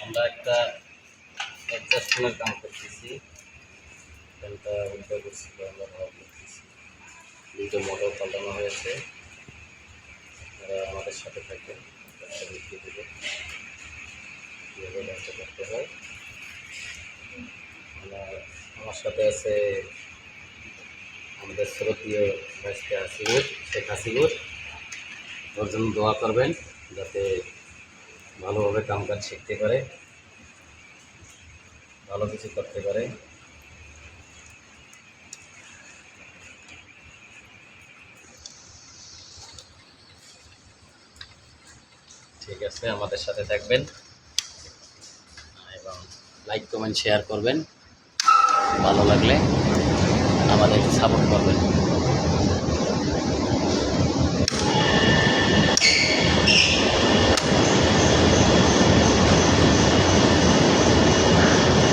আমরা একটা অ্যাডজাস্টমেন্টের কাম করতেছি, ফ্যানটা উল্টো করছিল, আমরা ভালো করতেছি। দুটো মোটর পাল্টানো হয়েছে। আমাদের সাথে থাকবে, ব্যবসা দেখিয়ে দেবে কীভাবে ব্যবসা করতে হয়। আমার সাথে আছে আমাদের শ্রদ্ধীয় ভাইসকে হাসিবুর, শেখ হাসিবুর। ওর জন্য দোয়া করবেন যাতে ভালোভাবে কাজ শিখতে পারে, ভালো কিছু করতে পারে। ঠিক আছে, আমাদের সাথে থাকবেন এবং লাইক কমেন্ট শেয়ার করবেন, ভালো লাগলে আমাদের সাপোর্ট করবেন।